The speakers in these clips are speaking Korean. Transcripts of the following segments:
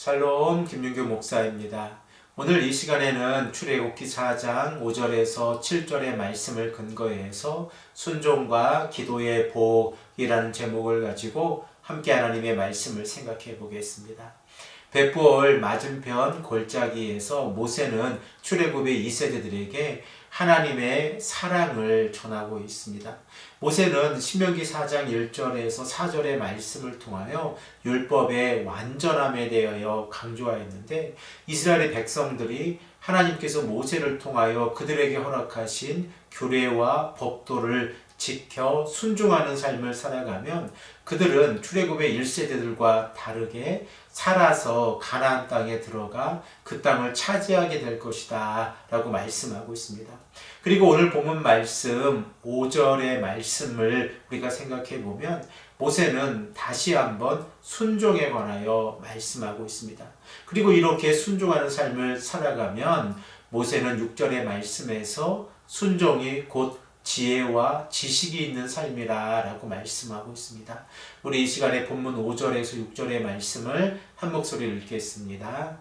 샬롬 김윤규 목사입니다. 오늘 이 시간에는 출애굽기 4장 5절에서 7절의 말씀을 근거해서 순종과 기도의 복이라는 제목을 가지고 함께 하나님의 말씀을 생각해 보겠습니다. 벳부올 맞은편 골짜기에서 모세는 출애굽의 2세대들에게 하나님의 사랑을 전하고 있습니다. 모세는 신명기 4장 1절에서 4절의 말씀을 통하여 율법의 완전함에 대하여 강조하였는데, 이스라엘의 백성들이 하나님께서 모세를 통하여 그들에게 허락하신 규례와 법도를 지켜 순종하는 삶을 살아가면 그들은 출애굽의 1세대들과 다르게 살아서 가나안 땅에 들어가 그 땅을 차지하게 될 것이다 라고 말씀하고 있습니다. 그리고 오늘 본문 말씀 5절의 말씀을 우리가 생각해 보면 모세는 다시 한번 순종에 관하여 말씀하고 있습니다. 그리고 이렇게 순종하는 삶을 살아가면 모세는 6절의 말씀에서 순종이 곧 지혜와 지식이 있는 삶이라 라고 말씀하고 있습니다. 우리 이 시간에 본문 5절에서 6절의 말씀을 한 목소리로 읽겠습니다.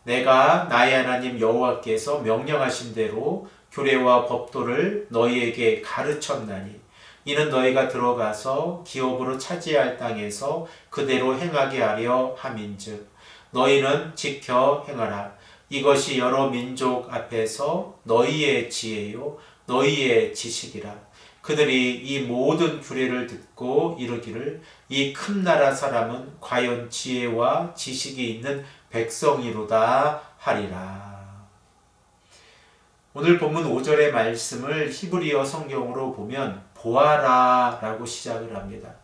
내가 나의 하나님 여호와께서 명령하신 대로 규례와 법도를 너희에게 가르쳤나니 이는 너희가 들어가서 기업으로 차지할 땅에서 그대로 행하게 하려 함인즉 너희는 지켜 행하라. 이것이 여러 민족 앞에서 너희의 지혜요 너희의 지식이라. 그들이 이 모든 규례를 듣고 이르기를 이 큰 나라 사람은 과연 지혜와 지식이 있는 백성이로다 하리라. 오늘 본문 5절의 말씀을 히브리어 성경으로 보면 보아라 라고 시작을 합니다.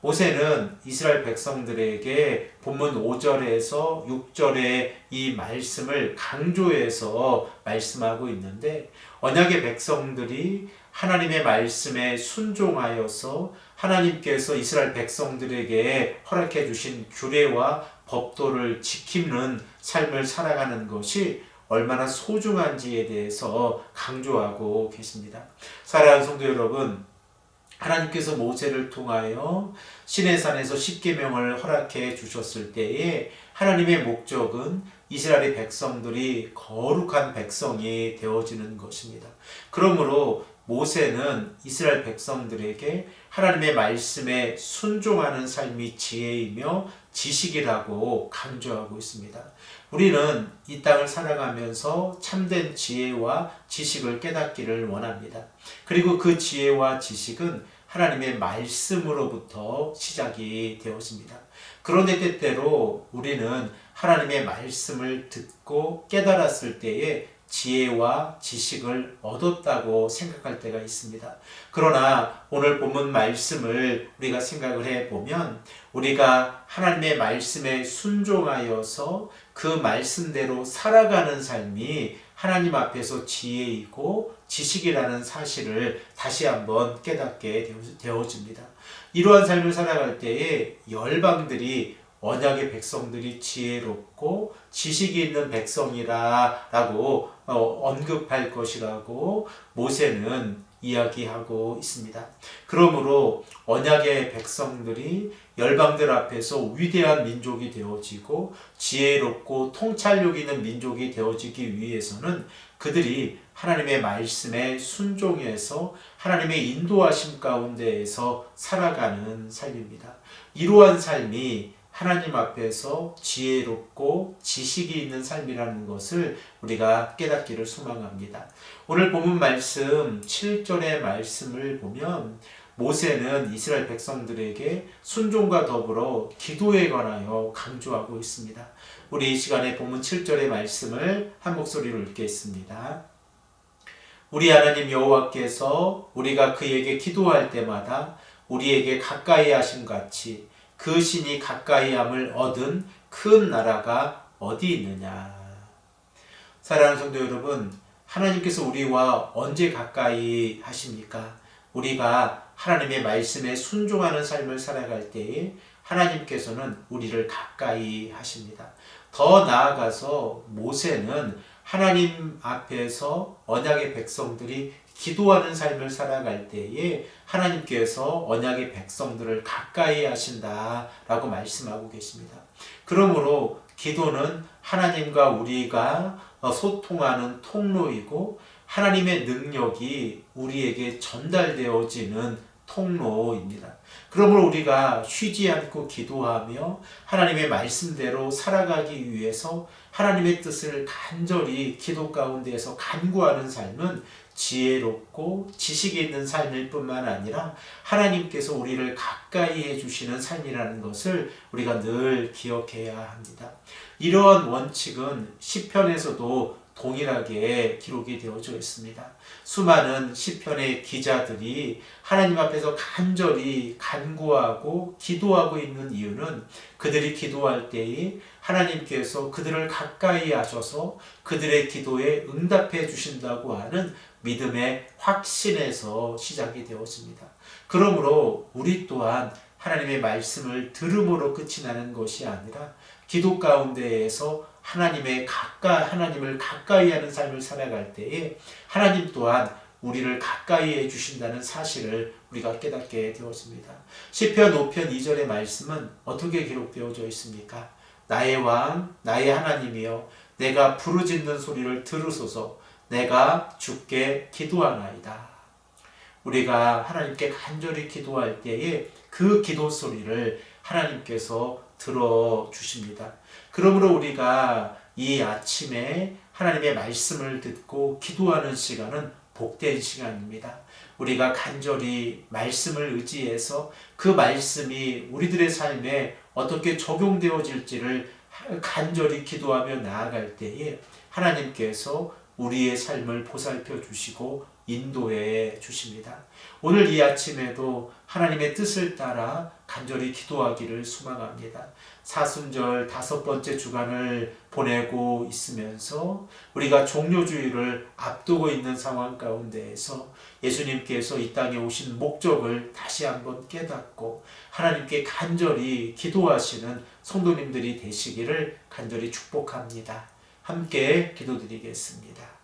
모세는 이스라엘 백성들에게 본문 5절에서 6절의 이 말씀을 강조해서 말씀하고 있는데, 언약의 백성들이 하나님의 말씀에 순종하여서 하나님께서 이스라엘 백성들에게 허락해 주신 규례와 법도를 지키는 삶을 살아가는 것이 얼마나 소중한지에 대해서 강조하고 계십니다. 사랑하는 성도 여러분, 하나님께서 모세를 통하여 시내산에서 십계명을 허락해 주셨을 때에 하나님의 목적은 이스라엘의 백성들이 거룩한 백성이 되어지는 것입니다. 그러므로 모세는 이스라엘 백성들에게 하나님의 말씀에 순종하는 삶이 지혜이며 지식이라고 강조하고 있습니다. 우리는 이 땅을 살아가면서 참된 지혜와 지식을 깨닫기를 원합니다. 그리고 그 지혜와 지식은 하나님의 말씀으로부터 시작이 되었습니다. 그런데 때때로 우리는 하나님의 말씀을 듣고 깨달았을 때에 지혜와 지식을 얻었다고 생각할 때가 있습니다. 그러나 오늘 본문 말씀을 우리가 생각을 해보면 우리가 하나님의 말씀에 순종하여서 그 말씀대로 살아가는 삶이 하나님 앞에서 지혜이고 지식이라는 사실을 다시 한번 깨닫게 되어집니다. 이러한 삶을 살아갈 때에 열방들이 언약의 백성들이 지혜롭고 지식이 있는 백성이라 라고 언급할 것이라고 모세는 이야기하고 있습니다. 그러므로 언약의 백성들이 열방들 앞에서 위대한 민족이 되어지고 지혜롭고 통찰력 있는 민족이 되어지기 위해서는 그들이 하나님의 말씀에 순종해서 하나님의 인도하심 가운데에서 살아가는 삶입니다. 이러한 삶이 하나님 앞에서 지혜롭고 지식이 있는 삶이라는 것을 우리가 깨닫기를 소망합니다. 오늘 본문 말씀 7절의 말씀을 보면 모세는 이스라엘 백성들에게 순종과 더불어 기도에 관하여 강조하고 있습니다. 우리 이 시간에 본문 7절의 말씀을 한 목소리로 읽겠습니다. 우리 하나님 여호와께서 우리가 그에게 기도할 때마다 우리에게 가까이 하심 같이 그 신이 가까이함을 얻은 큰 나라가 어디 있느냐. 사랑하는 성도 여러분, 하나님께서 우리와 언제 가까이 하십니까? 우리가 하나님의 말씀에 순종하는 삶을 살아갈 때에 하나님께서는 우리를 가까이 하십니다. 더 나아가서 모세는 하나님 앞에서 언약의 백성들이 기도하는 삶을 살아갈 때에 하나님께서 언약의 백성들을 가까이 하신다라고 말씀하고 계십니다. 그러므로 기도는 하나님과 우리가 소통하는 통로이고 하나님의 능력이 우리에게 전달되어지는 통로입니다. 그러므로 우리가 쉬지 않고 기도하며 하나님의 말씀대로 살아가기 위해서 하나님의 뜻을 간절히 기도 가운데에서 간구하는 삶은 지혜롭고 지식이 있는 삶일 뿐만 아니라 하나님께서 우리를 가까이 해주시는 삶이라는 것을 우리가 늘 기억해야 합니다. 이러한 원칙은 시편에서도 동일하게 기록이 되어져 있습니다. 수많은 시편의 기자들이 하나님 앞에서 간절히 간구하고 기도하고 있는 이유는 그들이 기도할 때에 하나님께서 그들을 가까이 하셔서 그들의 기도에 응답해 주신다고 하는 믿음의 확신에서 시작이 되었습니다. 그러므로 우리 또한 하나님의 말씀을 들음으로 끝이 나는 것이 아니라 기도 가운데에서 하나님을 가까이 하는 삶을 살아갈 때에 하나님 또한 우리를 가까이 해주신다는 사실을 우리가 깨닫게 되었습니다. 시편 5편 2절의 말씀은 어떻게 기록되어져 있습니까? 나의 왕, 나의 하나님이여, 내가 부르짖는 소리를 들으소서. 내가 주께 기도하나이다. 우리가 하나님께 간절히 기도할 때에 그 기도 소리를 하나님께서 들어주십니다. 그러므로 우리가 이 아침에 하나님의 말씀을 듣고 기도하는 시간은 복된 시간입니다. 우리가 간절히 말씀을 의지해서 그 말씀이 우리들의 삶에 어떻게 적용되어질지를 간절히 기도하며 나아갈 때에 하나님께서 우리의 삶을 보살펴 주시고 인도해 주십니다. 오늘 이 아침에도 하나님의 뜻을 따라 간절히 기도하기를 소망합니다. 사순절 5번째 주간을 보내고 있으면서 우리가 종료주일을 앞두고 있는 상황 가운데에서 예수님께서 이 땅에 오신 목적을 다시 한번 깨닫고 하나님께 간절히 기도하시는 성도님들이 되시기를 간절히 축복합니다. 함께 기도드리겠습니다.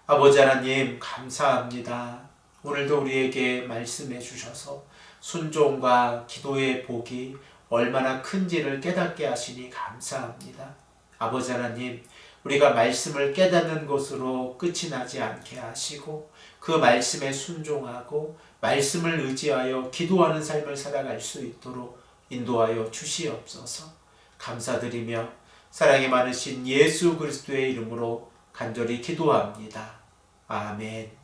아버지 하나님 감사합니다. 오늘도 우리에게 말씀해 주셔서 순종과 기도의 복이 얼마나 큰지를 깨닫게 하시니 감사합니다. 아버지 하나님, 우리가 말씀을 깨닫는 것으로 끝이 나지 않게 하시고 그 말씀에 순종하고 말씀을 의지하여 기도하는 삶을 살아갈 수 있도록 인도하여 주시옵소서. 감사드리며 사랑이 많으신 예수 그리스도의 이름으로 간절히 기도합니다. 아멘.